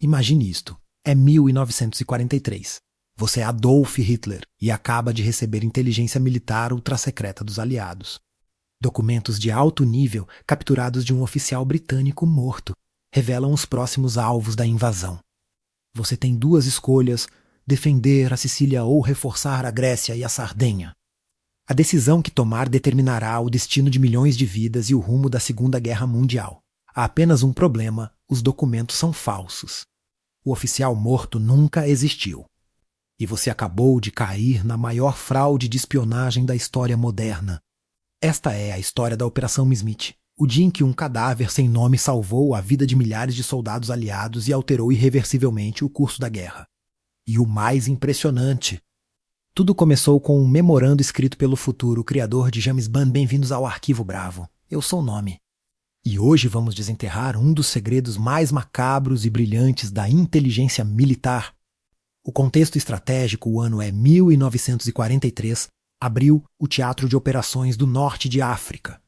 Imagine isto. É 1943. Você é Adolf Hitler e acaba de receber inteligência militar ultrassecreta dos aliados. Documentos de alto nível capturados de um oficial britânico morto revelam os próximos alvos da invasão. Você tem duas escolhas: defender a Sicília ou reforçar a Grécia e a Sardenha. A decisão que tomar determinará o destino de milhões de vidas e o rumo da Segunda Guerra Mundial. Há apenas um problema: os documentos são falsos. O oficial morto nunca existiu. E você acabou de cair na maior fraude de espionagem da história moderna. Esta é a história da Operação Smith, o dia em que um cadáver sem nome salvou a vida de milhares de soldados aliados e alterou irreversivelmente o curso da guerra. E o mais impressionante: tudo começou com um memorando escrito pelo futuro criador de James Bond. Bem-vindos ao Arquivo Bravo. Eu sou o Nome. E hoje vamos desenterrar um dos segredos mais macabros e brilhantes da inteligência militar. O contexto estratégico, o ano é 1943, abriu o Teatro de Operações do Norte de África.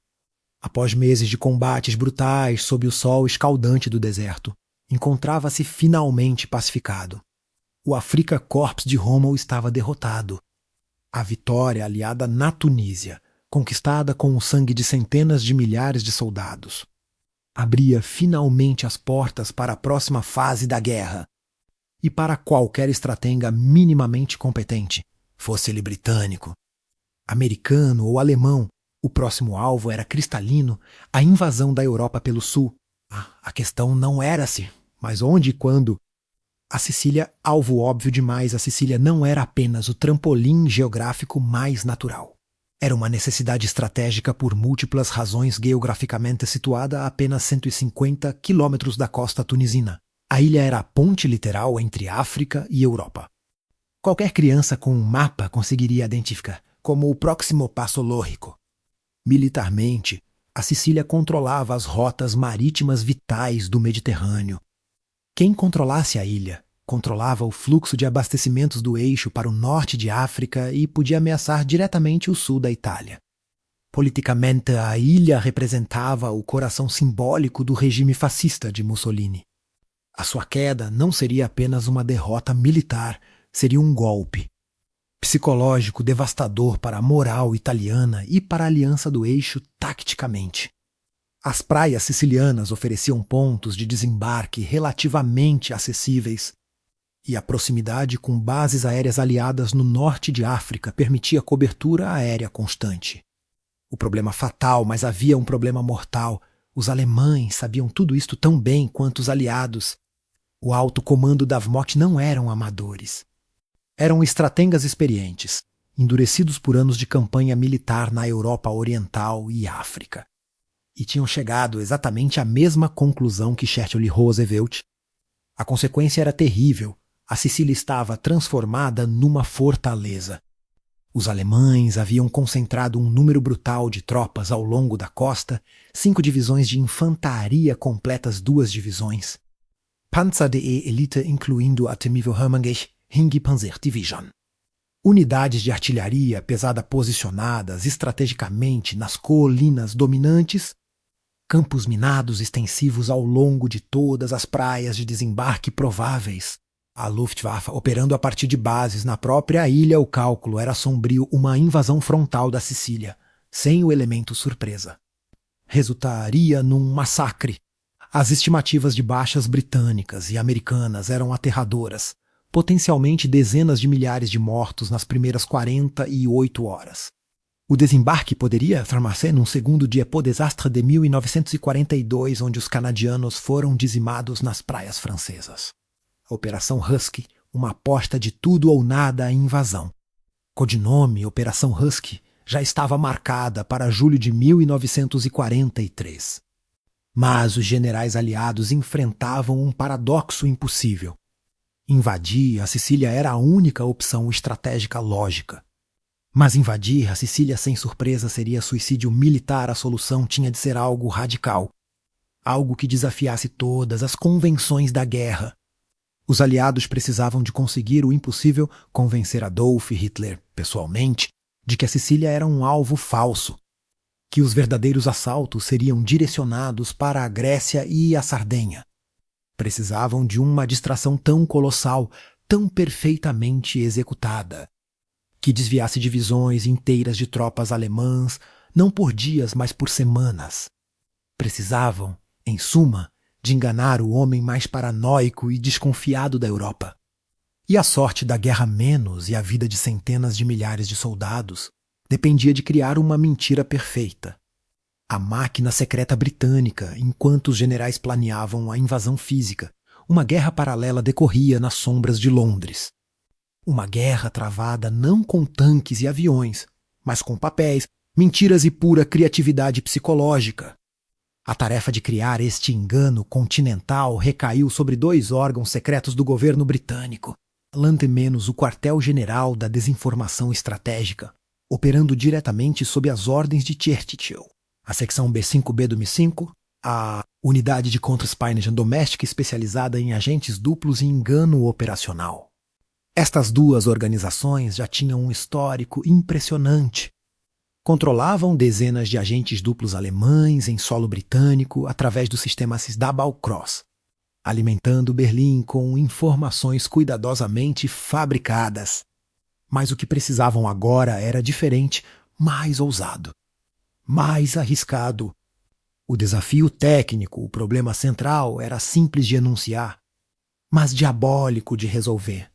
Após meses de combates brutais sob o sol escaldante do deserto, encontrava-se finalmente pacificado. O Afrika Korps de Rommel estava derrotado. A vitória aliada na Tunísia, conquistada com o sangue de centenas de milhares de soldados, abria finalmente as portas para a próxima fase da guerra. E para qualquer estratega minimamente competente, fosse ele britânico, americano ou alemão, o próximo alvo era cristalino: a invasão da Europa pelo sul. A questão não era-se, mas onde e quando. A Sicília, alvo óbvio demais, a Sicília não era apenas o trampolim geográfico mais natural. Era uma necessidade estratégica por múltiplas razões, geograficamente situada a apenas 150 quilômetros da costa tunisina. A ilha era a ponte literal entre África e Europa. Qualquer criança com um mapa conseguiria identificar como o próximo passo lógico. Militarmente, a Sicília controlava as rotas marítimas vitais do Mediterrâneo. Quem controlasse a ilha controlava o fluxo de abastecimentos do eixo para o norte de África e podia ameaçar diretamente o sul da Itália. Politicamente, a ilha representava o coração simbólico do regime fascista de Mussolini. A sua queda não seria apenas uma derrota militar, seria um golpe psicológico devastador para a moral italiana e para a aliança do eixo taticamente. As praias sicilianas ofereciam pontos de desembarque relativamente acessíveis, e a proximidade com bases aéreas aliadas no norte de África permitia cobertura aérea constante. O problema fatal, mas havia um problema mortal: os alemães sabiam tudo isto tão bem quanto os aliados. O alto comando da Wehrmacht não eram amadores. Eram estrategas experientes, endurecidos por anos de campanha militar na Europa Oriental e África. E tinham chegado exatamente à mesma conclusão que Churchill e Roosevelt. A consequência era terrível. A Sicília estava transformada numa fortaleza. Os alemães haviam concentrado um número brutal de tropas ao longo da costa, 5 divisões de infantaria completas 2 divisões. Panzer de Elite, incluindo a temível Hermannschaft Panzerdivision. Unidades de artilharia pesada posicionadas estrategicamente nas colinas dominantes, campos minados extensivos ao longo de todas as praias de desembarque prováveis. A Luftwaffe operando a partir de bases na própria ilha. O cálculo era sombrio: uma invasão frontal da Sicília, sem o elemento surpresa. Resultaria num massacre. As estimativas de baixas britânicas e americanas eram aterradoras, potencialmente dezenas de milhares de mortos nas primeiras 48 horas. O desembarque poderia transformar-se num segundo Dieppe desastre de 1942, onde os canadianos foram dizimados nas praias francesas. A Operação Husky, uma aposta de tudo ou nada à invasão. Codinome Operação Husky já estava marcada para julho de 1943. Mas os generais aliados enfrentavam um paradoxo impossível. Invadir a Sicília era a única opção estratégica lógica. Mas invadir a Sicília sem surpresa seria suicídio militar. A solução tinha de ser algo radical. Algo que desafiasse todas as convenções da guerra. Os aliados precisavam de conseguir o impossível: convencer Adolf Hitler, pessoalmente, de que a Sicília era um alvo falso, que os verdadeiros assaltos seriam direcionados para a Grécia e a Sardenha. Precisavam de uma distração tão colossal, tão perfeitamente executada, que desviasse divisões inteiras de tropas alemãs, não por dias, mas por semanas. Precisavam, em suma, de enganar o homem mais paranoico e desconfiado da Europa. E a sorte da guerra menos e a vida de centenas de milhares de soldados dependia de criar uma mentira perfeita. A máquina secreta britânica, enquanto os generais planeavam a invasão física, uma guerra paralela decorria nas sombras de Londres. Uma guerra travada não com tanques e aviões, mas com papéis, mentiras e pura criatividade psicológica. A tarefa de criar este engano continental recaiu sobre dois órgãos secretos do governo britânico, lantemenos o quartel-general da desinformação estratégica, operando diretamente sob as ordens de Churchill, a secção B5B do MI5, a unidade de contra-espionagem doméstica especializada em agentes duplos e engano operacional. Estas duas organizações já tinham um histórico impressionante. Controlavam dezenas de agentes duplos alemães em solo britânico através do sistema Double-Cross, alimentando Berlim com informações cuidadosamente fabricadas. Mas o que precisavam agora era diferente, mais ousado, mais arriscado. O desafio técnico, o problema central, era simples de enunciar, mas diabólico de resolver.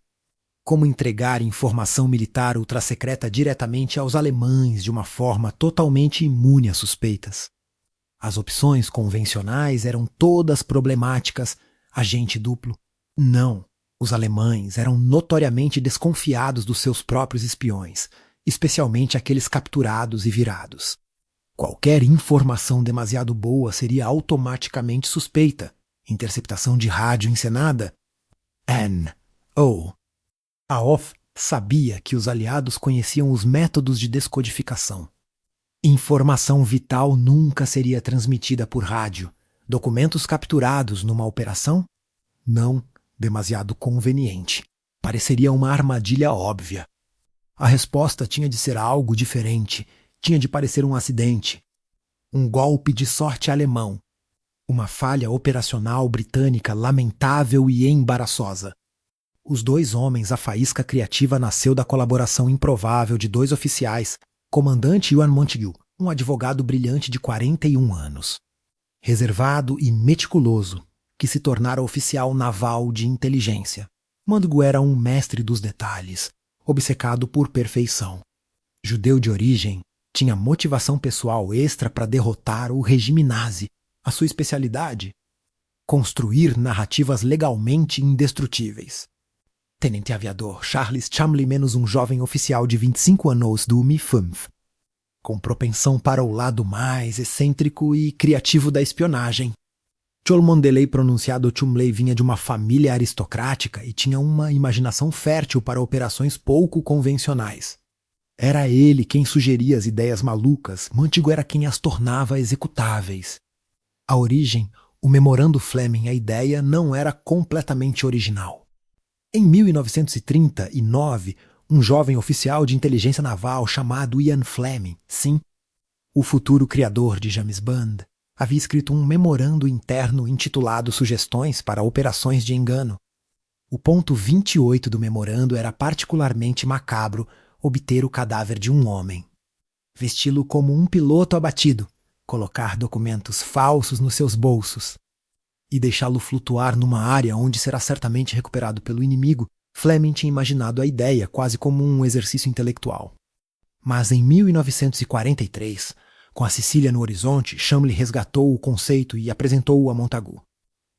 Como entregar informação militar ultrassecreta diretamente aos alemães de uma forma totalmente imune a suspeitas? As opções convencionais eram todas problemáticas. Agente duplo? Não. Os alemães eram notoriamente desconfiados dos seus próprios espiões, especialmente aqueles capturados e virados. Qualquer informação demasiado boa seria automaticamente suspeita. Interceptação de rádio encenada? N.O. A OFF sabia que os aliados conheciam os métodos de descodificação. Informação vital nunca seria transmitida por rádio. Documentos capturados numa operação? Não, demasiado conveniente. Pareceria uma armadilha óbvia. A resposta tinha de ser algo diferente, tinha de parecer um acidente. Um golpe de sorte alemão. Uma falha operacional britânica lamentável e embaraçosa. Os dois homens, a faísca criativa nasceu da colaboração improvável de dois oficiais, comandante Iwan Montagu, um advogado brilhante de 41 anos. Reservado e meticuloso, que se tornara oficial naval de inteligência. Montagu era um mestre dos detalhes, obcecado por perfeição. Judeu de origem, tinha motivação pessoal extra para derrotar o regime nazi. A sua especialidade? Construir narrativas legalmente indestrutíveis. Tenente aviador Charles Chumley menos um jovem oficial de 25 anos do MI5, com propensão para o lado mais excêntrico e criativo da espionagem. Cholmondeley pronunciado Chumley vinha de uma família aristocrática e tinha uma imaginação fértil para operações pouco convencionais. Era ele quem sugeria as ideias malucas, Montagu era quem as tornava executáveis. A origem, o memorando Fleming, a ideia não era completamente original. Em 1939, um jovem oficial de inteligência naval chamado Ian Fleming, sim, o futuro criador de James Bond, havia escrito um memorando interno intitulado Sugestões para Operações de Engano. O ponto 28 do memorando era particularmente macabro: obter o cadáver de um homem, vesti-lo como um piloto abatido, colocar documentos falsos nos seus bolsos e deixá-lo flutuar numa área onde será certamente recuperado pelo inimigo. Fleming tinha imaginado a ideia quase como um exercício intelectual. Mas em 1943, com a Sicília no horizonte, Chumley resgatou o conceito e apresentou-o a Montagu.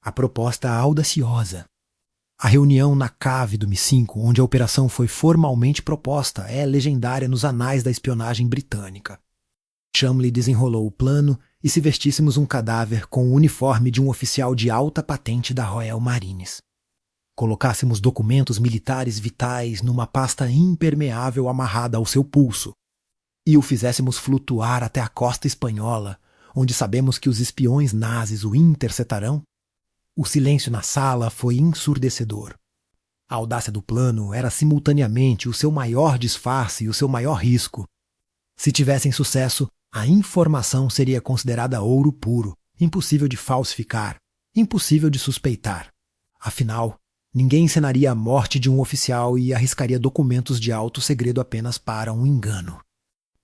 A proposta audaciosa. A reunião na cave do MI5, onde a operação foi formalmente proposta, é legendária nos anais da espionagem britânica. Chumley desenrolou o plano e se vestíssemos um cadáver com o uniforme de um oficial de alta patente da Royal Marines. Colocássemos documentos militares vitais numa pasta impermeável amarrada ao seu pulso e o fizéssemos flutuar até a costa espanhola, onde sabemos que os espiões nazis o interceptarão. O silêncio na sala foi ensurdecedor. A audácia do plano era simultaneamente o seu maior disfarce e o seu maior risco. Se tivessem sucesso, a informação seria considerada ouro puro, impossível de falsificar, impossível de suspeitar. Afinal, ninguém encenaria a morte de um oficial e arriscaria documentos de alto segredo apenas para um engano.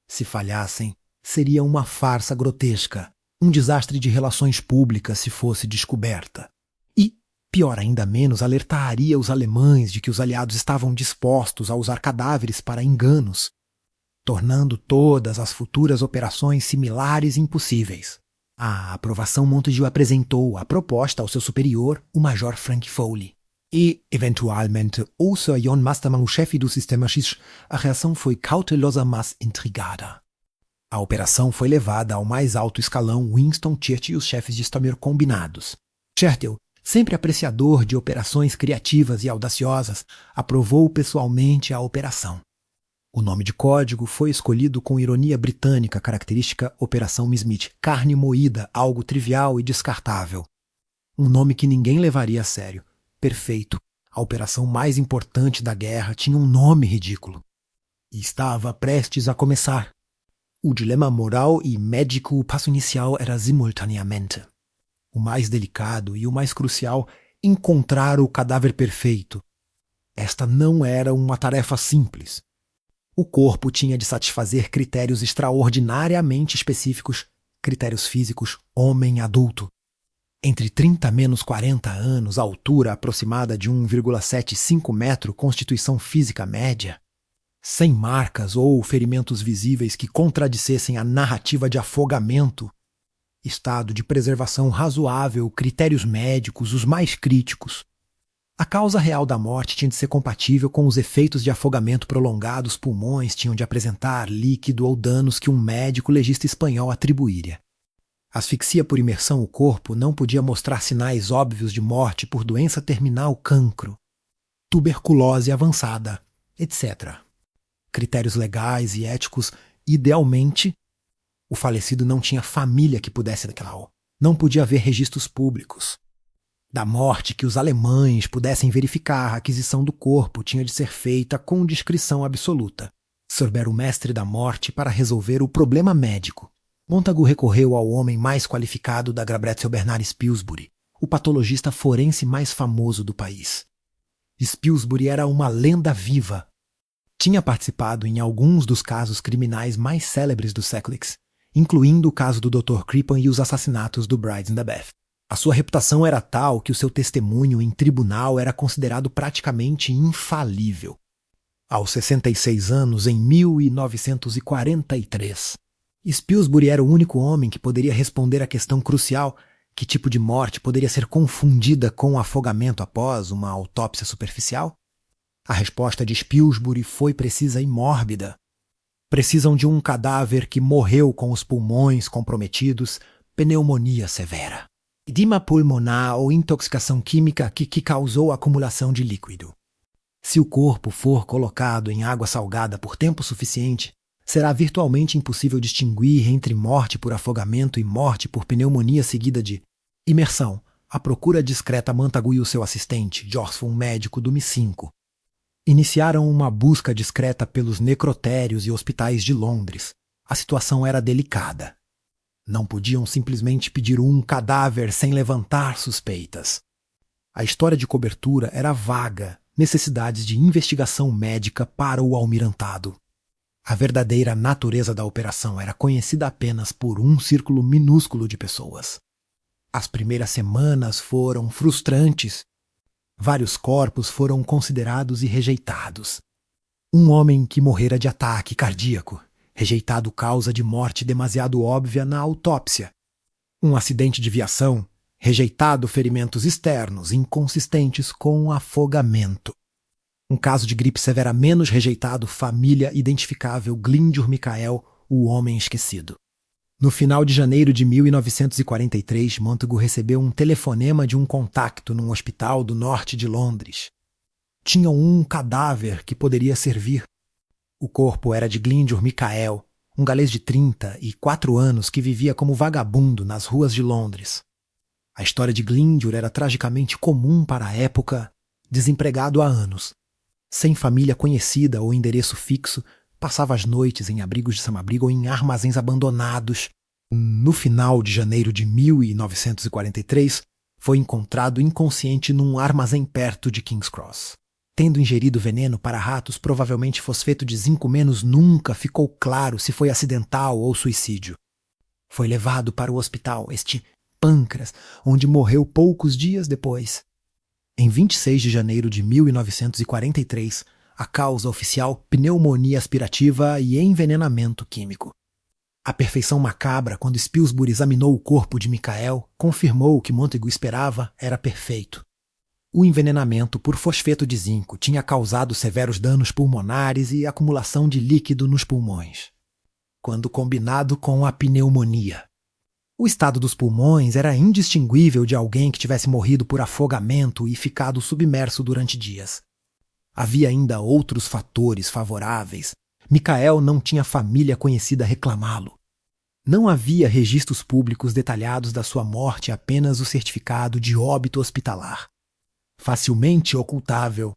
Se falhassem, seria uma farsa grotesca, um desastre de relações públicas se fosse descoberta. E, pior ainda menos, alertaria os alemães de que os aliados estavam dispostos a usar cadáveres para enganos, tornando todas as futuras operações similares impossíveis. A aprovação Montagu apresentou a proposta ao seu superior, o Major Frank Foley. E, eventualmente, ao Sir John Masterman, o chefe do sistema X, a reação foi cautelosa, mas intrigada. A operação foi levada ao mais alto escalão Winston Churchill e os chefes de Estado combinados. Churchill, sempre apreciador de operações criativas e audaciosas, aprovou pessoalmente a operação. O nome de código foi escolhido com ironia britânica característica Operação Smith, carne moída, algo trivial e descartável. Um nome que ninguém levaria a sério. Perfeito. A operação mais importante da guerra tinha um nome ridículo. E estava prestes a começar. O dilema moral e médico, o passo inicial era simultaneamente. O mais delicado e o mais crucial, encontrar o cadáver perfeito. Esta não era uma tarefa simples. O corpo tinha de satisfazer critérios extraordinariamente específicos, critérios físicos, homem adulto. Entre 30 menos 40 anos, altura aproximada de 1,75 metro, constituição física média. Sem marcas ou ferimentos visíveis que contradissessem a narrativa de afogamento. Estado de preservação razoável, critérios médicos, os mais críticos. A causa real da morte tinha de ser compatível com os efeitos de afogamento prolongado, os pulmões tinham de apresentar líquido ou danos que um médico legista espanhol atribuiria. Asfixia por imersão o corpo não podia mostrar sinais óbvios de morte por doença terminal, cancro, tuberculose avançada, etc. Critérios legais e éticos, idealmente, o falecido não tinha família que pudesse declarar. Não podia haver registros públicos. Da morte que os alemães pudessem verificar, a aquisição do corpo tinha de ser feita com discrição absoluta. Sir era o mestre da morte para resolver o problema médico. Montagu recorreu ao homem mais qualificado da Grabretzel Bernard Spilsbury, o patologista forense mais famoso do país. Spilsbury era uma lenda viva. Tinha participado em alguns dos casos criminais mais célebres do século X, incluindo o caso do Dr. Crippen e os assassinatos do Brides in the Bath. A sua reputação era tal que o seu testemunho em tribunal era considerado praticamente infalível. Aos 66 anos, em 1943, Spilsbury era o único homem que poderia responder à questão crucial: que tipo de morte poderia ser confundida com afogamento após uma autópsia superficial? A resposta de Spilsbury foi precisa e mórbida. Precisam de um cadáver que morreu com os pulmões comprometidos, pneumonia severa. Edema pulmonar ou intoxicação química que causou acumulação de líquido. Se o corpo for colocado em água salgada por tempo suficiente, será virtualmente impossível distinguir entre morte por afogamento e morte por pneumonia seguida de imersão. A procura discreta Montagu e o seu assistente, George, um médico do MI5, iniciaram uma busca discreta pelos necrotérios e hospitais de Londres. A situação era delicada. Não podiam simplesmente pedir um cadáver sem levantar suspeitas. A história de cobertura era vaga, necessidades de investigação médica para o almirantado. A verdadeira natureza da operação era conhecida apenas por um círculo minúsculo de pessoas. As primeiras semanas foram frustrantes. Vários corpos foram considerados e rejeitados. Um homem que morrera de ataque cardíaco, rejeitado causa de morte demasiado óbvia na autópsia. Um acidente de viação, rejeitado ferimentos externos inconsistentes com afogamento. Um caso de gripe severa menos rejeitado, família identificável Glyndwr Michael, o homem esquecido. No final de janeiro de 1943, Montagu recebeu um telefonema de um contacto num hospital do norte de Londres. Tinham um cadáver que poderia servir. O corpo era de Glyndwr Michael, um galês de 34 anos que vivia como vagabundo nas ruas de Londres. A história de Glyndwr era tragicamente comum para a época, desempregado há anos. Sem família conhecida ou endereço fixo, passava as noites em abrigos de sem-abrigo ou em armazéns abandonados. No final de janeiro de 1943, foi encontrado inconsciente num armazém perto de King's Cross. Tendo ingerido veneno para ratos, provavelmente fosfeto de zinco menos, nunca ficou claro se foi acidental ou suicídio. Foi levado para o hospital, este Pâncreas, onde morreu poucos dias depois. Em 26 de janeiro de 1943, a causa oficial: pneumonia aspirativa e envenenamento químico. A perfeição macabra, quando Spilsbury examinou o corpo de Michael, confirmou o que Montagu esperava era perfeito. O envenenamento por fosfeto de zinco tinha causado severos danos pulmonares e acumulação de líquido nos pulmões, quando combinado com a pneumonia. O estado dos pulmões era indistinguível de alguém que tivesse morrido por afogamento e ficado submerso durante dias. Havia ainda outros fatores favoráveis. Michael não tinha família conhecida a reclamá-lo. Não havia registros públicos detalhados da sua morte, apenas o certificado de óbito hospitalar. Facilmente ocultável.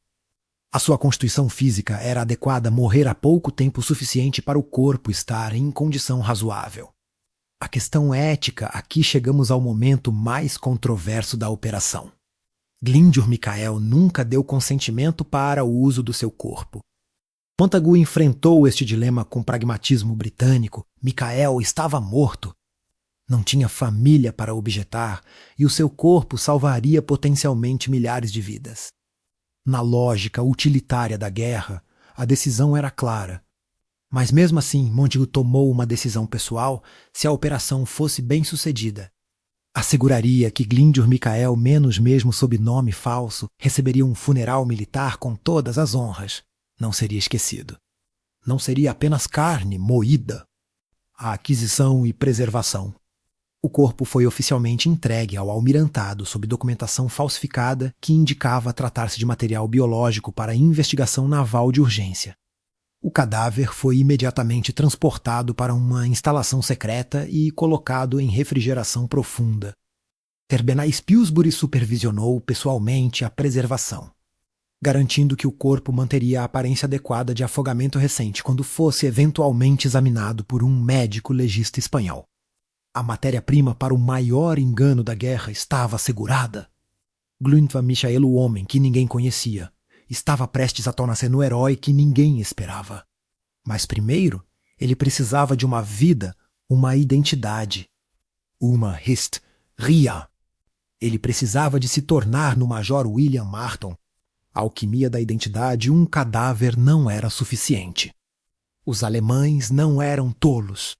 A sua constituição física era adequada a morrer há pouco tempo suficiente para o corpo estar em condição razoável. A questão ética, aqui chegamos ao momento mais controverso da operação. Glyndwr Michael nunca deu consentimento para o uso do seu corpo. Montagu enfrentou este dilema com pragmatismo britânico. Michael estava morto. Não tinha família para objetar, e o seu corpo salvaria potencialmente milhares de vidas. Na lógica utilitária da guerra, a decisão era clara. Mas mesmo assim, Montagu tomou uma decisão pessoal. Se a operação fosse bem sucedida, asseguraria que Glyndwr Michael, menos mesmo sob nome falso, receberia um funeral militar com todas as honras. Não seria esquecido. Não seria apenas carne moída. A aquisição e preservação. O corpo foi oficialmente entregue ao almirantado sob documentação falsificada que indicava tratar-se de material biológico para investigação naval de urgência. O cadáver foi imediatamente transportado para uma instalação secreta e colocado em refrigeração profunda. Sir Benay Spilsbury supervisionou pessoalmente a preservação, garantindo que o corpo manteria a aparência adequada de afogamento recente quando fosse eventualmente examinado por um médico legista espanhol. A matéria-prima para o maior engano da guerra estava assegurada. Glyndwr Michael, o homem que ninguém conhecia, estava prestes a tornar-se no herói que ninguém esperava. Mas primeiro, ele precisava de uma vida, uma identidade. Uma história. Ele precisava de se tornar no Major William Marton. A alquimia da identidade, um cadáver não era suficiente. Os alemães não eram tolos.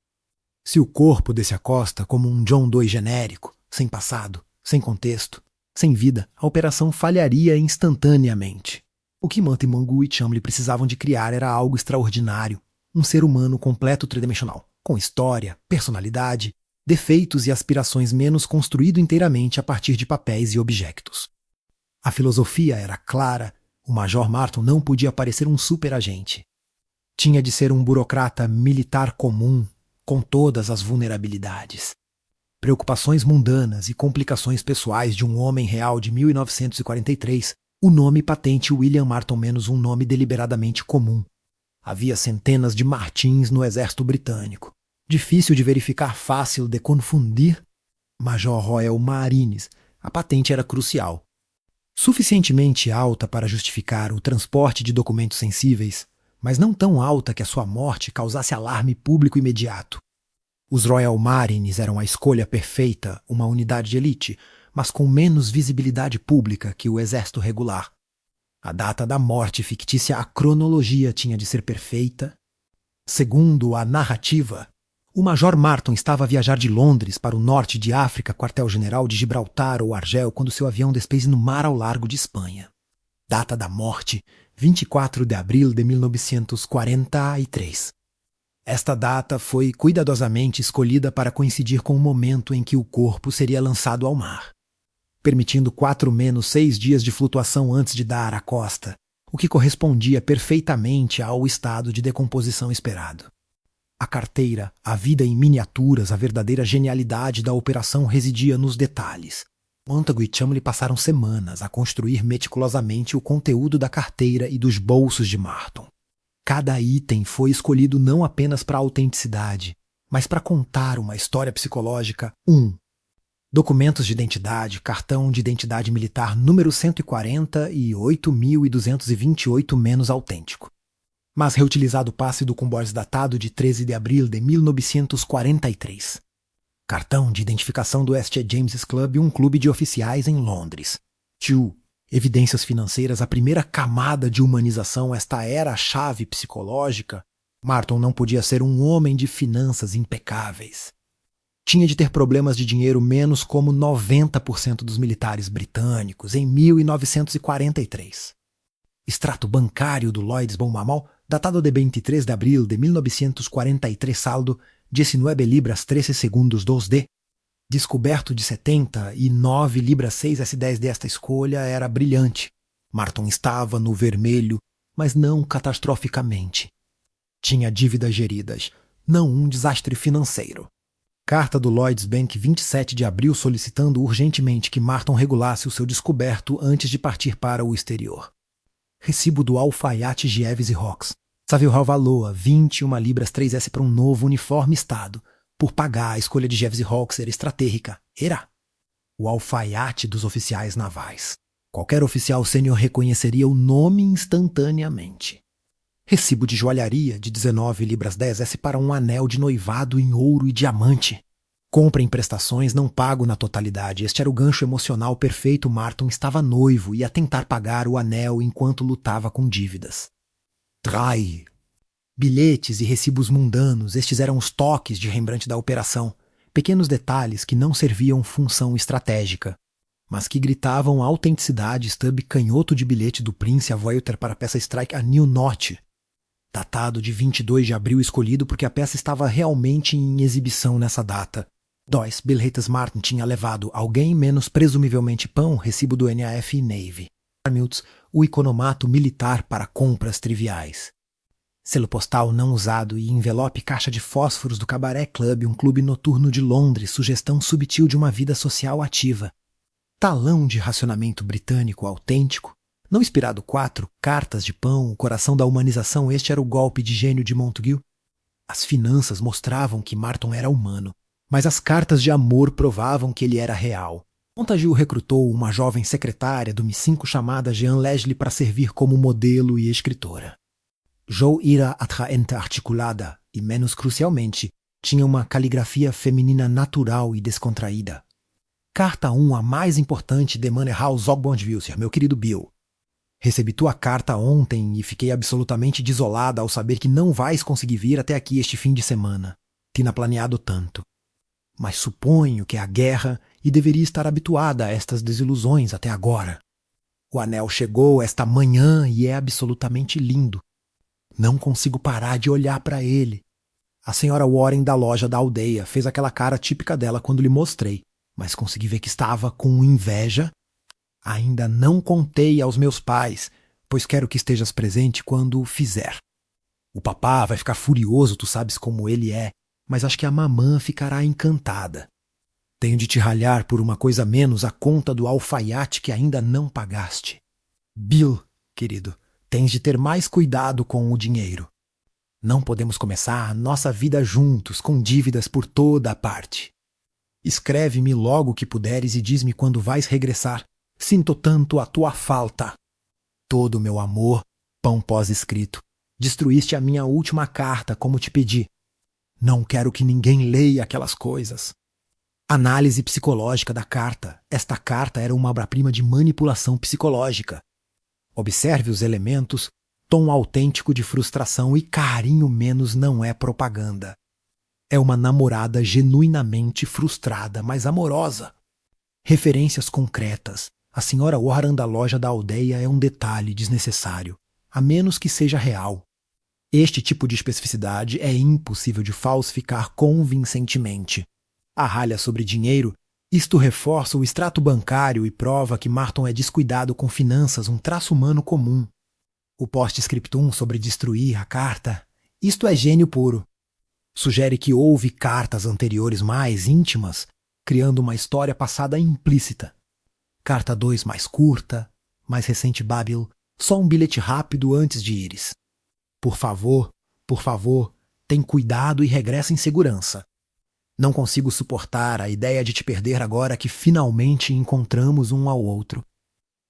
Se o corpo desse a costa como um John Doe genérico, sem passado, sem contexto, sem vida, a operação falharia instantaneamente. O que Montagu e Cholmondeley precisavam de criar era algo extraordinário, um ser humano completo tridimensional, com história, personalidade, defeitos e aspirações, menos construído inteiramente a partir de papéis e objetos. A filosofia era clara: o Major Marton não podia parecer um superagente. Tinha de ser um burocrata militar comum, com todas as vulnerabilidades. Preocupações mundanas e complicações pessoais de um homem real de 1943, o nome patente William Marton menos um nome deliberadamente comum. Havia centenas de Martins no exército britânico. Difícil de verificar, fácil de confundir. Major Royal Marines. A patente era crucial. Suficientemente alta para justificar o transporte de documentos sensíveis, mas não tão alta que a sua morte causasse alarme público imediato. Os Royal Marines eram a escolha perfeita, uma unidade de elite, mas com menos visibilidade pública que o exército regular. A data da morte fictícia, a cronologia tinha de ser perfeita. Segundo a narrativa, o Major Marton estava a viajar de Londres para o norte de África, quartel-general de Gibraltar ou Argel, quando seu avião despês no mar ao largo de Espanha. Data da morte, 24 de abril de 1943. Esta data foi cuidadosamente escolhida para coincidir com o momento em que o corpo seria lançado ao mar, permitindo 4 menos 6 dias de flutuação antes de dar à costa, o que correspondia perfeitamente ao estado de decomposição esperado. A carteira, a vida em miniaturas, a verdadeira genialidade da operação residia nos detalhes. Montagu e Cholmondeley passaram semanas a construir meticulosamente o conteúdo da carteira e dos bolsos de Marton. Cada item foi escolhido não apenas para a autenticidade, mas para contar uma história psicológica. Documentos de identidade, cartão de identidade militar número 140 e 8.228 menos autêntico. Mas reutilizado passe do comboios datado de 13 de abril de 1943. Cartão de identificação do St. James's Club, um clube de oficiais em Londres. 2. Evidências financeiras, a primeira camada de humanização, esta era a chave psicológica. Marton não podia ser um homem de finanças impecáveis. Tinha de ter problemas de dinheiro menos como 90% dos militares britânicos em 1943. Extrato bancário do Lloyds Bonmamal, datado de 23 de abril de 1943, saldo 19 libras 13 segundos 2D. Descoberto de 79 libras 6 S10 desta escolha era brilhante. Marton estava no vermelho, mas não catastroficamente. Tinha dívidas geridas, não um desastre financeiro. Carta do Lloyds Bank 27 de abril solicitando urgentemente que Marton regulasse o seu descoberto antes de partir para o exterior. Recibo do alfaiate Jeeves e Hawks. Savile Halvaloa, 21 libras 3S para um novo uniforme estado. Por pagar, a escolha de Jeeves e Hawks era estratégica. Era. O alfaiate dos oficiais navais. Qualquer oficial sênior reconheceria o nome instantaneamente. Recibo de joalharia de 19 libras 10S para um anel de noivado em ouro e diamante. Compra em prestações, não pago na totalidade. Este era o gancho emocional perfeito. Marton estava noivo e ia tentar pagar o anel enquanto lutava com dívidas. Trai. Bilhetes e recibos mundanos, estes eram os toques de Rembrandt da operação. Pequenos detalhes que não serviam função estratégica, mas que gritavam a autenticidade. Stub canhoto de bilhete do Prince a Voyager para a peça Strike a New Knot. Datado de 22 de abril, escolhido porque a peça estava realmente em exibição nessa data. 2. Bill Hayes Martin tinha levado alguém menos presumivelmente pão, recibo do NAF e Navy. Armilts, o economato militar para compras triviais. Selo postal não usado e envelope caixa de fósforos do Cabaret Club, um clube noturno de Londres, sugestão subtil de uma vida social ativa. Talão de racionamento britânico autêntico. Não inspirado 4, cartas de pão, o coração da humanização, este era o golpe de gênio de Montague. As finanças mostravam que Marton era humano, mas as cartas de amor provavam que ele era real. Montague recrutou uma jovem secretária do Mi-5 chamada Jean Leslie para servir como modelo e escritora. Jo era atraente articulada e, menos crucialmente, tinha uma caligrafia feminina natural e descontraída. Carta 1, a mais importante de Mannerhall Zogbond-Wilser, meu querido Bill. Recebi tua carta ontem e fiquei absolutamente desolada ao saber que não vais conseguir vir até aqui este fim de semana. Tinha planeado tanto. Mas suponho que é a guerra e deveria estar habituada a estas desilusões até agora. O anel chegou esta manhã e é absolutamente lindo. Não consigo parar de olhar para ele. A senhora Warren da loja da aldeia fez aquela cara típica dela quando lhe mostrei, mas consegui ver que estava com inveja. Ainda não contei aos meus pais, pois quero que estejas presente quando o fizer. O papá vai ficar furioso, tu sabes como ele é, mas acho que a mamã ficará encantada. Tenho de te ralhar por uma coisa menos a conta do alfaiate que ainda não pagaste. Bill, querido, tens de ter mais cuidado com o dinheiro. Não podemos começar nossa vida juntos, com dívidas por toda a parte. Escreve-me logo que puderes e diz-me quando vais regressar. Sinto tanto a tua falta. Todo o meu amor, pão pós-escrito. Destruíste a minha última carta, como te pedi. Não quero que ninguém leia aquelas coisas. Análise psicológica da carta. Esta carta era uma obra-prima de manipulação psicológica. Observe os elementos, tom autêntico de frustração e carinho menos não é propaganda. É uma namorada genuinamente frustrada, mas amorosa. Referências concretas. A senhora Warren da loja da aldeia é um detalhe desnecessário, a menos que seja real. Este tipo de especificidade é impossível de falsificar convincentemente. A ralha sobre dinheiro, isto reforça o extrato bancário e prova que Marton é descuidado com finanças, um traço humano comum. O post-scriptum sobre destruir a carta, isto é gênio puro. Sugere que houve cartas anteriores mais íntimas, criando uma história passada implícita. Carta 2 mais curta, mais recente Babil, só um bilhete rápido antes de ires. Por favor, tem cuidado e regressa em segurança. Não consigo suportar a ideia de te perder agora que finalmente encontramos um ao outro.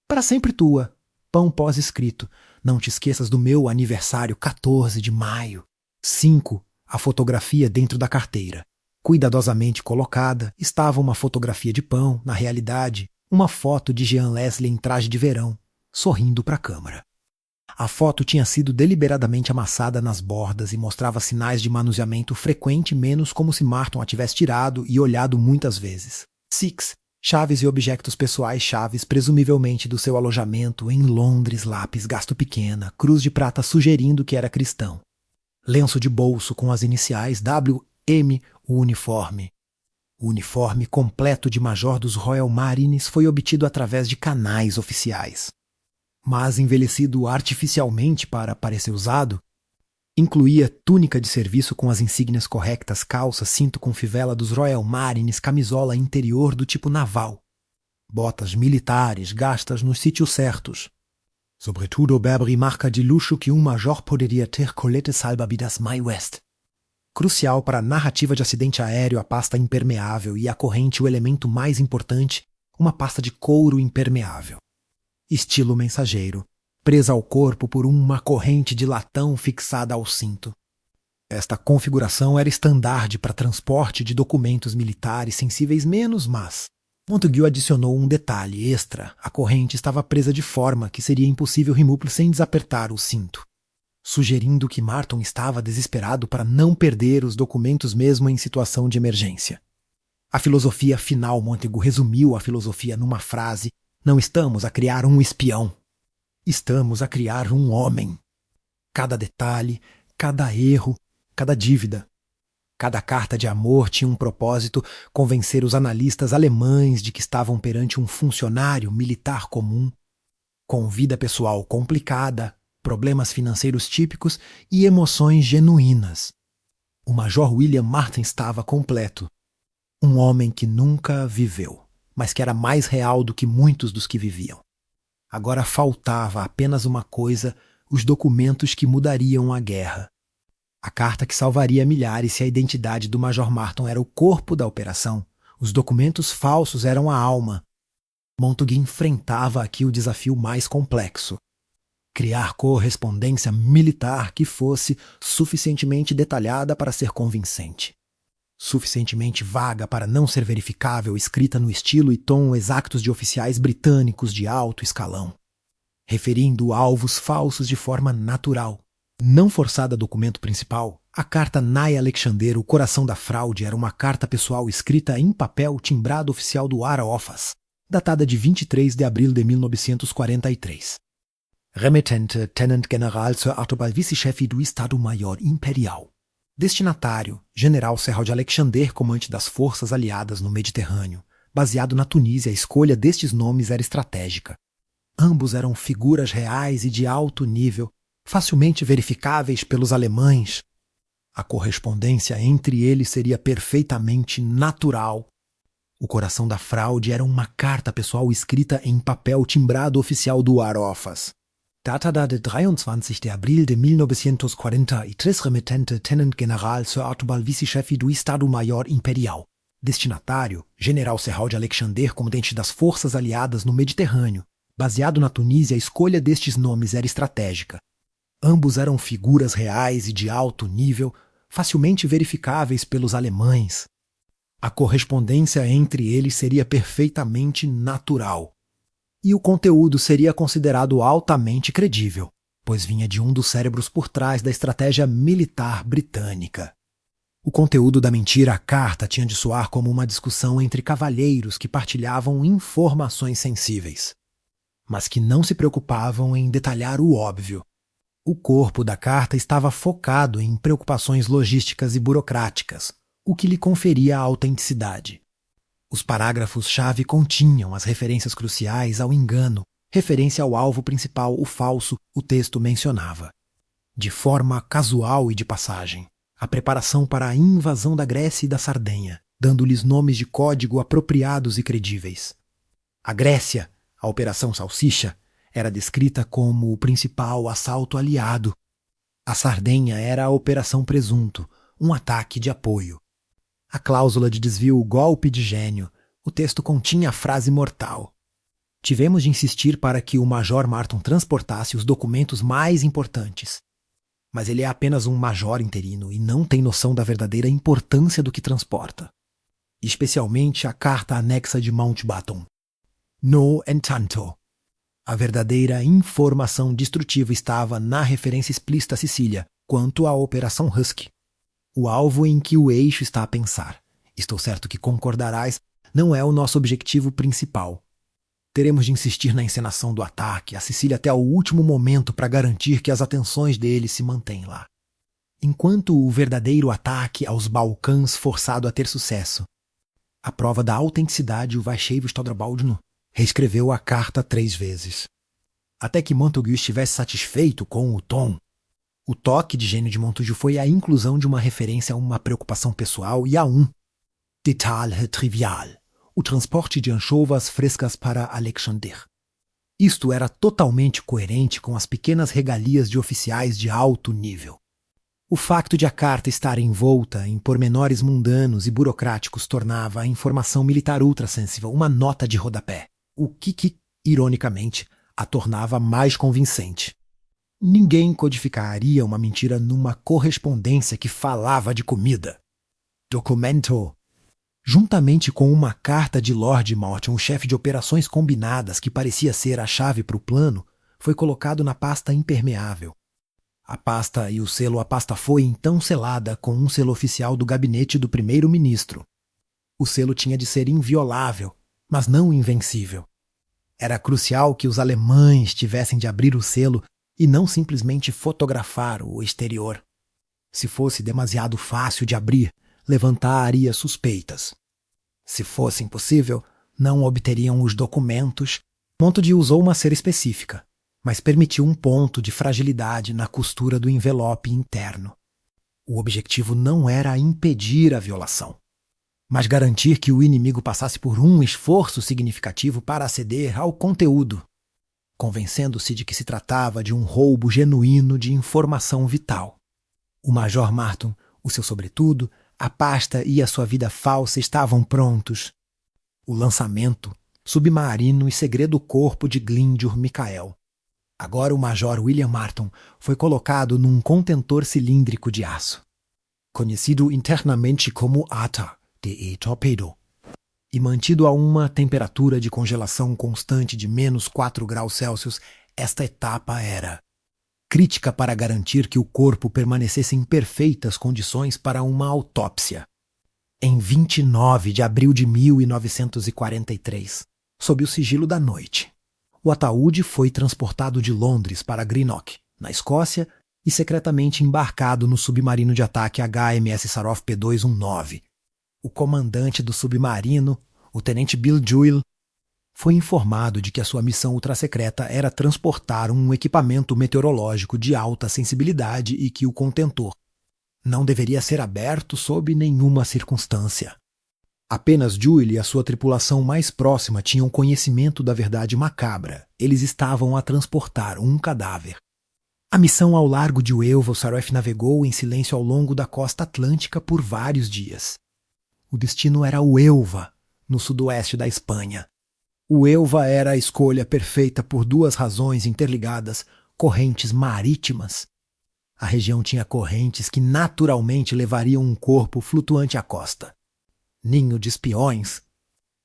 Para sempre tua, pão pós-escrito. Não te esqueças do meu aniversário, 14 de maio. 5. A fotografia dentro da carteira. Cuidadosamente colocada, estava uma fotografia de pão, na realidade, uma foto de Jean Leslie em traje de verão, sorrindo para a câmera. A foto tinha sido deliberadamente amassada nas bordas e mostrava sinais de manuseamento frequente, menos como se Martin a tivesse tirado e olhado muitas vezes. 6. Chaves e objetos pessoais chaves, presumivelmente do seu alojamento em Londres, lápis, gasto pequena, cruz de prata sugerindo que era cristão. Lenço de bolso com as iniciais WM, o uniforme. O uniforme completo de major dos Royal Marines foi obtido através de canais oficiais, mas envelhecido artificialmente para parecer usado. Incluía túnica de serviço com as insígnias corretas, calça, cinto com fivela dos Royal Marines, camisola interior do tipo naval, botas militares gastas nos sítios certos. Sobretudo Burberry, marca de luxo que um major poderia ter, colete salva-vidas My West. Crucial para a narrativa de acidente aéreo, a pasta impermeável e a corrente, o elemento mais importante, uma pasta de couro impermeável. Estilo mensageiro, presa ao corpo por uma corrente de latão fixada ao cinto. Esta configuração era estandarte para transporte de documentos militares sensíveis menos, mas Montague adicionou um detalhe extra: a corrente estava presa de forma que seria impossível remover sem desapertar o cinto, sugerindo que Martin estava desesperado para não perder os documentos mesmo em situação de emergência. A filosofia final, Montague resumiu a filosofia numa frase: não estamos a criar um espião. Estamos a criar um homem. Cada detalhe, cada erro, cada dívida, cada carta de amor tinha um propósito: convencer os analistas alemães de que estavam perante um funcionário militar comum, com vida pessoal complicada, problemas financeiros típicos e emoções genuínas. O Major William Martin estava completo. Um homem que nunca viveu, mas que era mais real do que muitos dos que viviam. Agora faltava apenas uma coisa: os documentos que mudariam a guerra. A carta que salvaria milhares se a identidade do Major Martin era o corpo da operação. Os documentos falsos eram a alma. Montague enfrentava aqui o desafio mais complexo: criar correspondência militar que fosse suficientemente detalhada para ser convincente, suficientemente vaga para não ser verificável, escrita no estilo e tom exatos de oficiais britânicos de alto escalão, referindo alvos falsos de forma natural, não forçada a documento principal. A carta Nye Alexander, o coração da fraude, era uma carta pessoal escrita em papel timbrado oficial do War Office, datada de 23 de abril de 1943. Remetente, Tenente General Sir Archibald Vice-Chefe do Estado-Maior Imperial. Destinatário, General Sir Harold Alexander, comandante das forças aliadas no Mediterrâneo. Baseado na Tunísia, a escolha destes nomes era estratégica. Ambos eram figuras reais e de alto nível, facilmente verificáveis pelos alemães. A correspondência entre eles seria perfeitamente natural. O coração da fraude era uma carta pessoal escrita em papel timbrado oficial do War Office. Datada de 23 de abril de 1943, remetente Tenente General Sir Archibald Vice-Chefe do Estado-Maior Imperial. Destinatário, General Sir Harold Alexander, comandante das forças aliadas no Mediterrâneo. Baseado na Tunísia, a escolha destes nomes era estratégica. Ambos eram figuras reais e de alto nível, facilmente verificáveis pelos alemães. A correspondência entre eles seria perfeitamente natural. E o conteúdo seria considerado altamente credível, pois vinha de um dos cérebros por trás da estratégia militar britânica. O conteúdo da mentira, a carta, tinha de soar como uma discussão entre cavalheiros que partilhavam informações sensíveis, mas que não se preocupavam em detalhar o óbvio. O corpo da carta estava focado em preocupações logísticas e burocráticas, o que lhe conferia a autenticidade. Os parágrafos-chave continham as referências cruciais ao engano, referência ao alvo principal, o falso, o texto mencionava. De forma casual e de passagem, a preparação para a invasão da Grécia e da Sardenha, dando-lhes nomes de código apropriados e credíveis. A Grécia, a Operação Salsicha, era descrita como o principal assalto aliado. A Sardenha era a Operação Presunto, um ataque de apoio. A cláusula de desvio golpe de gênio. O texto continha a frase mortal. Tivemos de insistir para que o Major Marton transportasse os documentos mais importantes. Mas ele é apenas um major interino e não tem noção da verdadeira importância do que transporta. Especialmente a carta anexa de Mountbatten. No entanto, a verdadeira informação destrutiva estava na referência explícita à Sicília quanto à Operação Husky. O alvo em que o eixo está a pensar. Estou certo que concordarás, não é o nosso objetivo principal. Teremos de insistir na encenação do ataque à Sicília até o último momento para garantir que as atenções dele se mantêm lá. Enquanto o verdadeiro ataque aos Balcãs forçado a ter sucesso. A prova da autenticidade o Vachevo Stodrobaldno reescreveu a carta 3 vezes. Até que Montagu estivesse satisfeito com o tom. O toque de gênio de Montagu foi a inclusão de uma referência a uma preocupação pessoal e a um detalhe trivial. O transporte de anchovas frescas para Alexander. Isto era totalmente coerente com as pequenas regalias de oficiais de alto nível. O facto de a carta estar envolta em pormenores mundanos e burocráticos tornava a informação militar ultrassensível uma nota de rodapé, o que, ironicamente, a tornava mais convincente. Ninguém codificaria uma mentira numa correspondência que falava de comida. Documento. Juntamente com uma carta de Lord Morton, o chefe de operações combinadas, que parecia ser a chave para o plano, foi colocado na pasta impermeável. A pasta e o selo, a pasta foi então selada com um selo oficial do gabinete do primeiro-ministro. O selo tinha de ser inviolável, mas não invencível. Era crucial que os alemães tivessem de abrir o selo e não simplesmente fotografar o exterior. Se fosse demasiado fácil de abrir, levantaria suspeitas. Se fosse impossível, não obteriam os documentos. Montagu usou uma cera específica, mas permitiu um ponto de fragilidade na costura do envelope interno. O objetivo não era impedir a violação, mas garantir que o inimigo passasse por um esforço significativo para aceder ao conteúdo, convencendo-se de que se tratava de um roubo genuíno de informação vital. O Major Marton, o seu sobretudo, a pasta e a sua vida falsa estavam prontos. O lançamento, submarino e segredo corpo de Glyndwr Michael. Agora o Major William Marton foi colocado num contentor cilíndrico de aço, conhecido internamente como ATA, de torpedo, e mantido a uma temperatura de congelação constante de -4 graus Celsius. Esta etapa era crítica para garantir que o corpo permanecesse em perfeitas condições para uma autópsia. Em 29 de abril de 1943, sob o sigilo da noite, o ataúde foi transportado de Londres para Greenock, na Escócia, e secretamente embarcado no submarino de ataque HMS Sarof P219. O comandante do submarino, o tenente Bill Jewell, foi informado de que a sua missão ultrassecreta era transportar um equipamento meteorológico de alta sensibilidade e que o contentor não deveria ser aberto sob nenhuma circunstância. Apenas Jewell e a sua tripulação mais próxima tinham conhecimento da verdade macabra. Eles estavam a transportar um cadáver. A missão ao largo de Huelva, o Sarof navegou em silêncio ao longo da costa atlântica por vários dias. O destino era Huelva, no sudoeste da Espanha. Huelva era a escolha perfeita por 2 razões interligadas: correntes marítimas. A região tinha correntes que naturalmente levariam um corpo flutuante à costa. Ninho de espiões.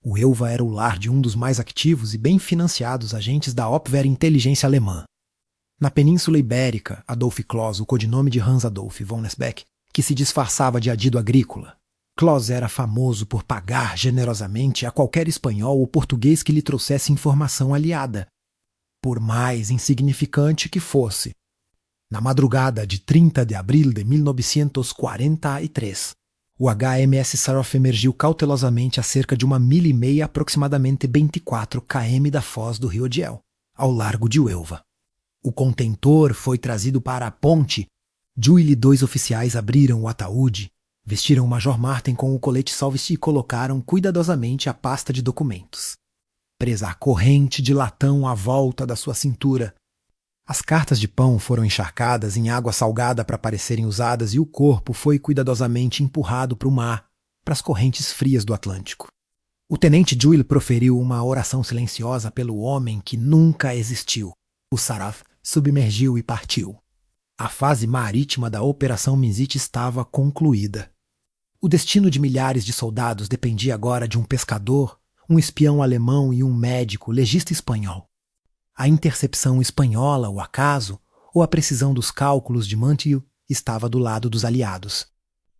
Huelva era o lar de um dos mais ativos e bem financiados agentes da Abwehr inteligência alemã. Na Península Ibérica, Adolf Kloss, o codinome de Hans Adolf von Nesbeck, que se disfarçava de adido agrícola. Kloss era famoso por pagar generosamente a qualquer espanhol ou português que lhe trouxesse informação aliada, por mais insignificante que fosse. Na madrugada de 30 de abril de 1943, o HMS Sarof emergiu cautelosamente a cerca de 1,5 milha, aproximadamente 24 km da foz do rio Diel, ao largo de Huelva. O contentor foi trazido para a ponte. Jewell e 2 oficiais abriram o ataúde, vestiram o Major Martin com o colete salve-se e colocaram cuidadosamente a pasta de documentos, presa a corrente de latão à volta da sua cintura. As cartas de pão foram encharcadas em água salgada para parecerem usadas e o corpo foi cuidadosamente empurrado para o mar, para as correntes frias do Atlântico. O tenente Jules proferiu uma oração silenciosa pelo homem que nunca existiu. O Saraf submergiu e partiu. A fase marítima da Operação Mizit estava concluída. O destino de milhares de soldados dependia agora de um pescador, um espião alemão e um médico legista espanhol. A intercepção espanhola, o acaso, ou a precisão dos cálculos de Manteuil estava do lado dos aliados.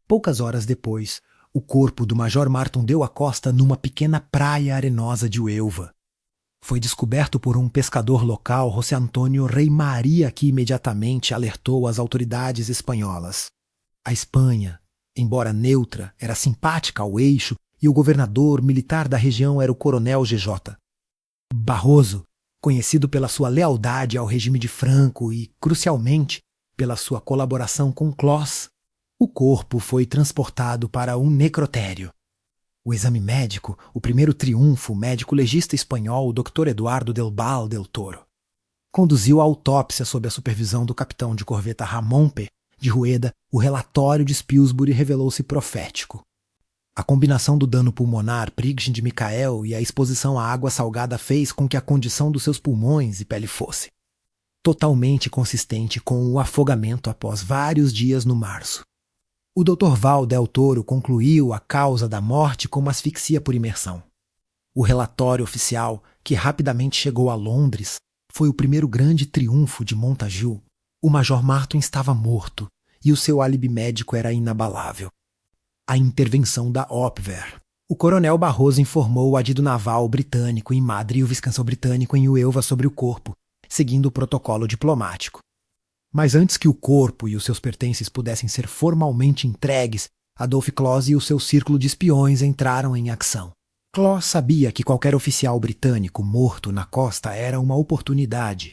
Poucas horas depois, o corpo do Major Marton deu à costa numa pequena praia arenosa de Huelva. Foi descoberto por um pescador local, José Antônio Rei Maria, que imediatamente alertou as autoridades espanholas. A Espanha, embora neutra, era simpática ao eixo e o governador militar da região era o coronel GJ. Barroso, conhecido pela sua lealdade ao regime de Franco e, crucialmente, pela sua colaboração com Clos, o corpo foi transportado para um necrotério. O exame médico, o primeiro triunfo, o médico legista espanhol, o Dr. Eduardo del Val del Toro, conduziu a autópsia sob a supervisão do capitão de corveta Ramon P. de Rueda. O relatório de Spilsbury revelou-se profético. A combinação do dano pulmonar, Priggen de Michael e a exposição à água salgada fez com que a condição dos seus pulmões e pele fosse totalmente consistente com o afogamento após vários dias no março. O Dr. Val del Toro concluiu a causa da morte como asfixia por imersão. O relatório oficial, que rapidamente chegou a Londres, foi o primeiro grande triunfo de Montagu. O Major Marton estava morto e o seu álibi médico era inabalável. A intervenção da Opver. O coronel Barroso informou o adido naval britânico em Madrid e o vice-cancel britânico em Huelva sobre o corpo, seguindo o protocolo diplomático. Mas antes que o corpo e os seus pertences pudessem ser formalmente entregues, Adolf Clos e o seu círculo de espiões entraram em ação. Clos sabia que qualquer oficial britânico morto na costa era uma oportunidade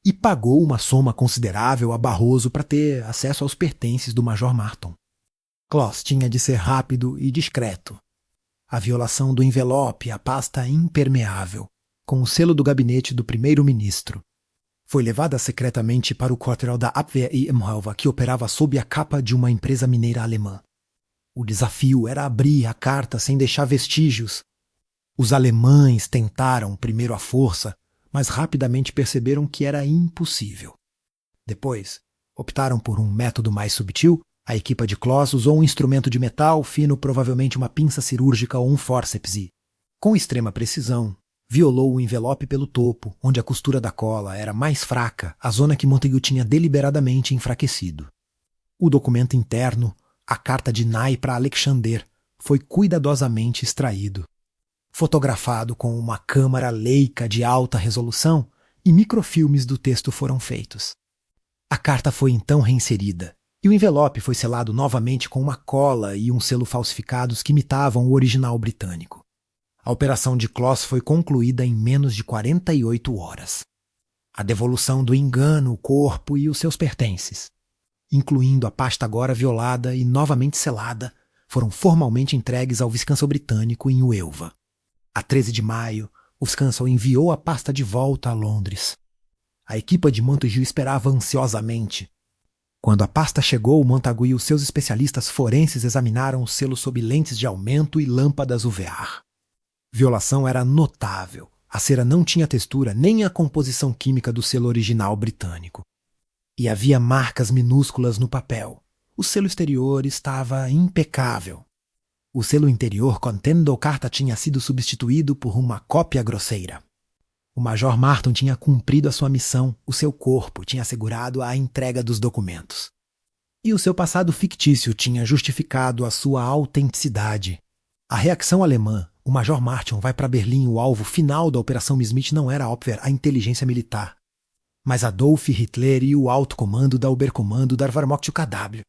e pagou uma soma considerável a Barroso para ter acesso aos pertences do Major Marton. Clos tinha de ser rápido e discreto. A violação do envelope, a pasta impermeável, com o selo do gabinete do primeiro-ministro, foi levada secretamente para o quartel da Abwehr em Huelva, que operava sob a capa de uma empresa mineira alemã. O desafio era abrir a carta sem deixar vestígios. Os alemães tentaram primeiro à força, mas rapidamente perceberam que era impossível. Depois, optaram por um método mais subtil. A equipa de Clos usou um instrumento de metal fino, provavelmente uma pinça cirúrgica ou um fórceps e, com extrema precisão, violou o envelope pelo topo, onde a costura da cola era mais fraca, a zona que Montagu tinha deliberadamente enfraquecido. O documento interno, a carta de Ney para Alexander, foi cuidadosamente extraído. Fotografado com uma câmara Leica de alta resolução, e microfilmes do texto foram feitos. A carta foi então reinserida, e o envelope foi selado novamente com uma cola e um selo falsificados que imitavam o original britânico. A operação de Clos foi concluída em menos de 48 horas. A devolução do engano, o corpo e os seus pertences, incluindo a pasta agora violada e novamente selada, foram formalmente entregues ao vice-cancel britânico em Huelva. A 13 de maio, o vice-cancel enviou a pasta de volta a Londres. A equipa de Montagu esperava ansiosamente. Quando a pasta chegou, Montagu e os seus especialistas forenses examinaram o selo sob lentes de aumento e lâmpadas UVA. Violação era notável. A cera não tinha textura nem a composição química do selo original britânico. E havia marcas minúsculas no papel. O selo exterior estava impecável. O selo interior contendo a carta tinha sido substituído por uma cópia grosseira. O Major Marton tinha cumprido a sua missão, o seu corpo tinha assegurado a entrega dos documentos. E o seu passado fictício tinha justificado a sua autenticidade. A reação alemã, o Major Marton vai para Berlim, o alvo final da Operação Smith não era a Abwehr, a inteligência militar, mas Adolf Hitler e o alto comando da Oberkommando da Wehrmacht KW.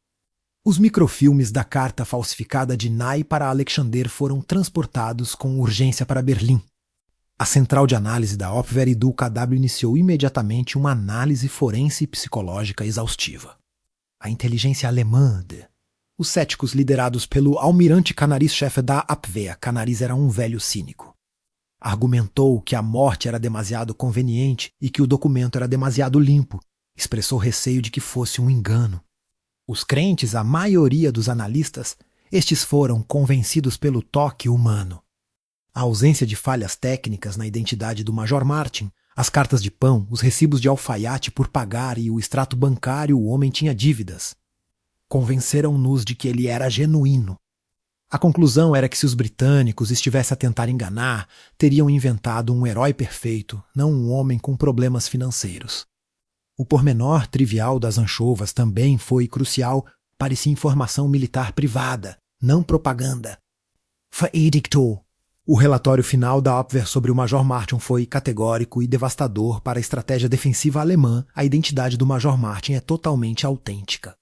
Os microfilmes da carta falsificada de Ney para Alexander foram transportados com urgência para Berlim. A central de análise da Abwehr e do KW iniciou imediatamente uma análise forense e psicológica exaustiva. A inteligência alemã, os céticos liderados pelo almirante Canaris-chefe da Abwehr, Canaris era um velho cínico, argumentou que a morte era demasiado conveniente e que o documento era demasiado limpo, expressou receio de que fosse um engano. Os crentes, a maioria dos analistas, Estes foram convencidos pelo toque humano. A ausência de falhas técnicas na identidade do Major Martin, as cartas de pão, os recibos de alfaiate por pagar e o extrato bancário, o homem tinha dívidas. Convenceram-nos de que ele era genuíno. A conclusão era que se os britânicos estivessem a tentar enganar, teriam inventado um herói perfeito, não um homem com problemas financeiros. O pormenor trivial das anchovas também foi crucial. Parecia informação militar privada, não propaganda. Veredicto. O relatório final da Abwehr sobre o Major Martin foi categórico e devastador para a estratégia defensiva alemã. A identidade do Major Martin é totalmente autêntica.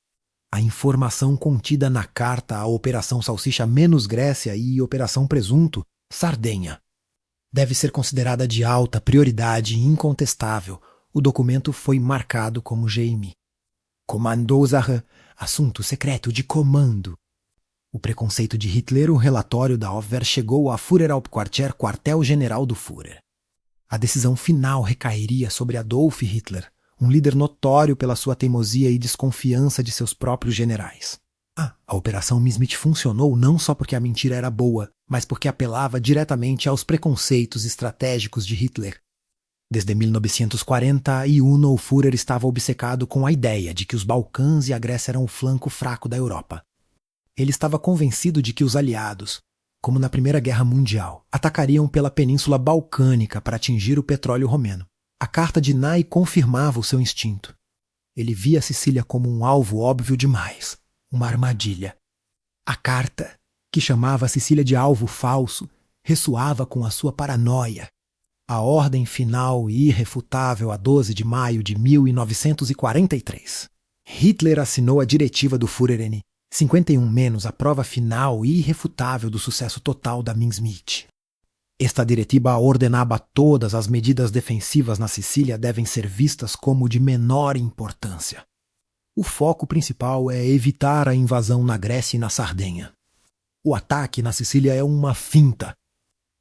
A informação contida na carta à Operação Salsicha menos Grécia e Operação Presunto, Sardenha, deve ser considerada de alta prioridade e incontestável. O documento foi marcado como GM. Kommandosache, assunto secreto de comando. O preconceito de Hitler, o relatório da Abwehr chegou à Führerhauptquartier, quartel-general do Führer. A decisão final recairia sobre Adolf Hitler, um líder notório pela sua teimosia e desconfiança de seus próprios generais. A Operação Mesmit funcionou não só porque a mentira era boa, mas porque apelava diretamente aos preconceitos estratégicos de Hitler. Desde 1941, o Führer estava obcecado com a ideia de que os Balcãs e a Grécia eram o flanco fraco da Europa. Ele estava convencido de que os aliados, como na Primeira Guerra Mundial, atacariam pela Península Balcânica para atingir o petróleo romeno. A carta de Ney confirmava o seu instinto. Ele via a Sicília como um alvo óbvio demais, uma armadilha. A carta, que chamava a Sicília de alvo falso, ressoava com a sua paranoia. A ordem final e irrefutável a 12 de maio de 1943. Hitler assinou a diretiva do Führer 51 menos a prova final e irrefutável do sucesso total da Mesmit. Esta diretiva ordenava todas as medidas defensivas na Sicília devem ser vistas como de menor importância. O foco principal é evitar a invasão na Grécia e na Sardenha. O ataque na Sicília é uma finta.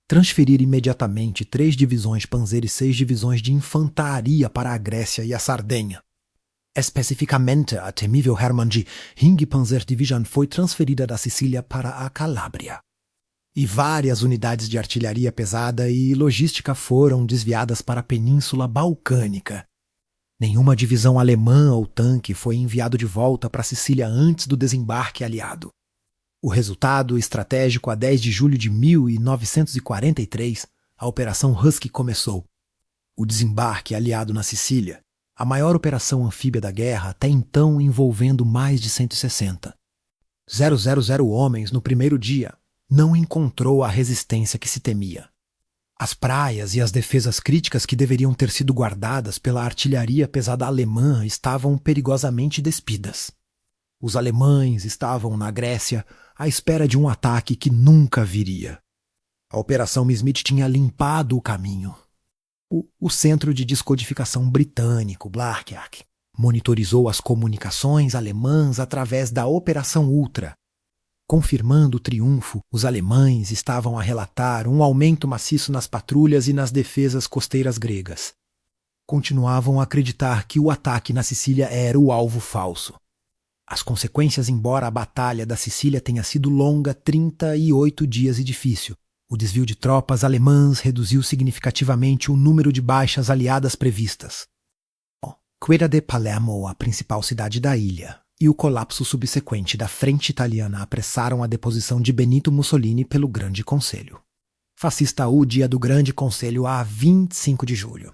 Transferir imediatamente 3 divisões Panzer e 6 divisões de infantaria para a Grécia e a Sardenha. Especificamente, a temível Hermann G. Hing Panzer Division foi transferida da Sicília para a Calábria. E várias unidades de artilharia pesada e logística foram desviadas para a Península Balcânica. Nenhuma divisão alemã ou tanque foi enviado de volta para a Sicília antes do desembarque aliado. O resultado estratégico, a 10 de julho de 1943, a Operação Husky começou. O desembarque aliado na Sicília, a maior operação anfíbia da guerra até então envolvendo mais de 160. 000 homens no primeiro dia, não encontrou a resistência que se temia. As praias e as defesas críticas que deveriam ter sido guardadas pela artilharia pesada alemã estavam perigosamente despidas. Os alemães estavam na Grécia à espera de um ataque que nunca viria. A Operação Mesmit tinha limpado o caminho. O Centro de Descodificação Britânico, Blachak, monitorizou as comunicações alemãs através da Operação Ultra. Confirmando o triunfo, os alemães estavam a relatar um aumento maciço nas patrulhas e nas defesas costeiras gregas. Continuavam a acreditar que o ataque na Sicília era o alvo falso. As consequências, embora a batalha da Sicília tenha sido longa, 38 dias e difícil, o desvio de tropas alemãs reduziu significativamente o número de baixas aliadas previstas. Quella de Palermo, a principal cidade da ilha, e o colapso subsequente da frente italiana apressaram a deposição de Benito Mussolini pelo Grande Conselho. Fascista o dia do Grande Conselho a 25 de julho.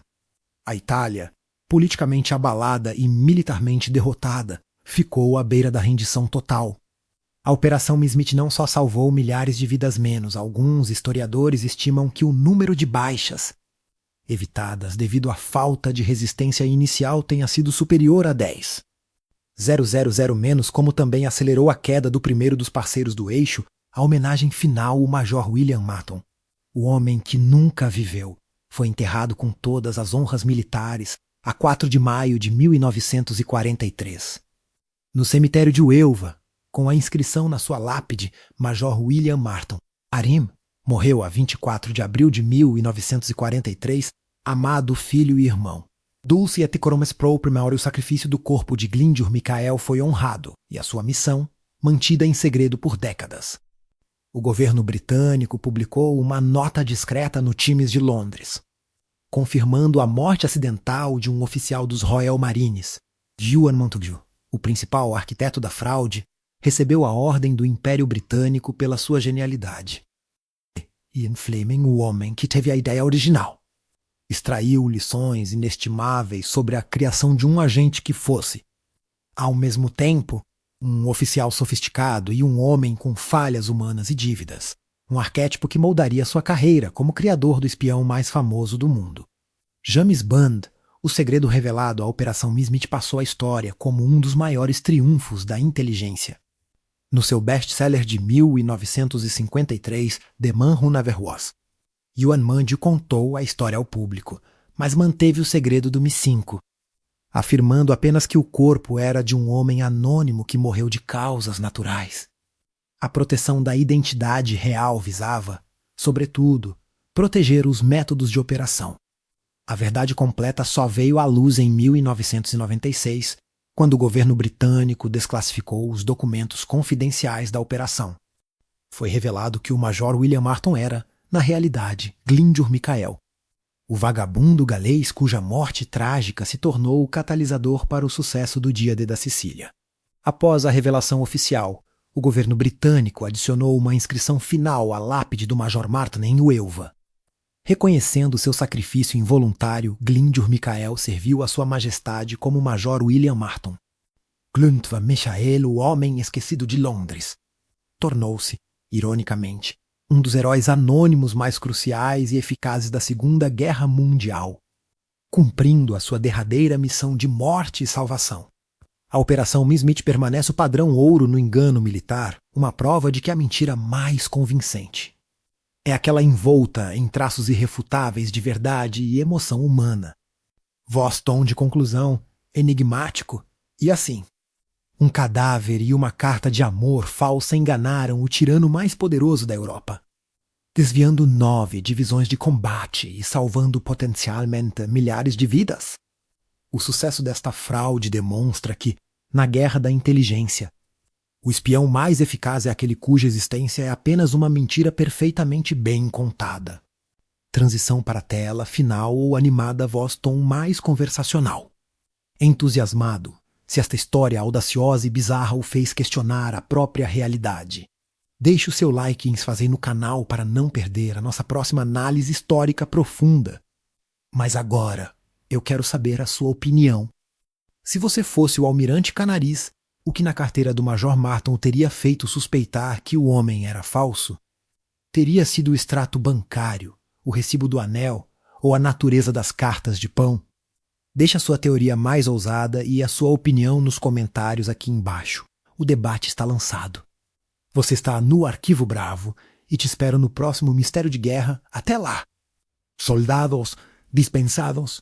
A Itália, politicamente abalada e militarmente derrotada, ficou à beira da rendição total. A Operação Mesmit não só salvou milhares de vidas menos, alguns historiadores estimam que o número de baixas evitadas devido à falta de resistência inicial tenha sido superior a 10. 000 menos, como também acelerou a queda do primeiro dos parceiros do eixo, a homenagem final ao Major William Martin. O homem que nunca viveu foi enterrado com todas as honras militares a 4 de maio de 1943. No cemitério de Uelva, com a inscrição na sua lápide Major William Martin. Arim morreu a 24 de abril de 1943, amado filho e irmão. Dulce et Coromes pro primário sacrifício do corpo de Glindur Michael foi honrado, e a sua missão mantida em segredo por décadas. O governo britânico publicou uma nota discreta no Times de Londres, confirmando a morte acidental de um oficial dos Royal Marines. Ewan Montagu, o principal arquiteto da fraude, recebeu a ordem do Império Britânico pela sua genialidade. Ian Fleming, o homem que teve a ideia original, extraiu lições inestimáveis sobre a criação de um agente que fosse, ao mesmo tempo, um oficial sofisticado e um homem com falhas humanas e dívidas. Um arquétipo que moldaria sua carreira como criador do espião mais famoso do mundo. James Bond, o segredo revelado à Operação Smith, passou à história como um dos maiores triunfos da inteligência. No seu best-seller de 1953, The Man Who Never Was, Ewan Mundy contou a história ao público, mas manteve o segredo do Mi-5, afirmando apenas que o corpo era de um homem anônimo que morreu de causas naturais. A proteção da identidade real visava, sobretudo, proteger os métodos de operação. A verdade completa só veio à luz em 1996, quando o governo britânico desclassificou os documentos confidenciais da operação. Foi revelado que o Major William Marton era, na realidade, Glyndwr Michael, o vagabundo galês cuja morte trágica se tornou o catalisador para o sucesso do Dia D da Sicília. Após a revelação oficial, o governo britânico adicionou uma inscrição final à lápide do Major Marton em Uelva. Reconhecendo seu sacrifício involuntário, Glyndwr Michael serviu a sua majestade como Major William Marton. Glyndwr Michael, o homem esquecido de Londres, tornou-se, ironicamente, um dos heróis anônimos mais cruciais e eficazes da Segunda Guerra Mundial, cumprindo a sua derradeira missão de morte e salvação. A Operação Mi-Smith permanece o padrão ouro no engano militar, uma prova de que a mentira mais convincente é aquela envolta em traços irrefutáveis de verdade e emoção humana. Voz tom de conclusão, enigmático, e assim. Um cadáver e uma carta de amor falsa enganaram o tirano mais poderoso da Europa, desviando 9 divisões de combate e salvando potencialmente milhares de vidas. O sucesso desta fraude demonstra que, na guerra da inteligência, o espião mais eficaz é aquele cuja existência é apenas uma mentira perfeitamente bem contada. Transição para a tela, final ou animada voz tom mais conversacional. Entusiasmado, se esta história audaciosa e bizarra o fez questionar a própria realidade. Deixe o seu like e inscreva-se no canal para não perder a nossa próxima análise histórica profunda. Mas agora, eu quero saber a sua opinião. Se você fosse o almirante Canaris, o que na carteira do Major Marton o teria feito suspeitar que o homem era falso? Teria sido o extrato bancário, o recibo do anel ou a natureza das cartas de pão? Deixe a sua teoria mais ousada e a sua opinião nos comentários aqui embaixo. O debate está lançado. Você está no Arquivo Bravo e te espero no próximo Mistério de Guerra. Até lá! Soldados dispensados.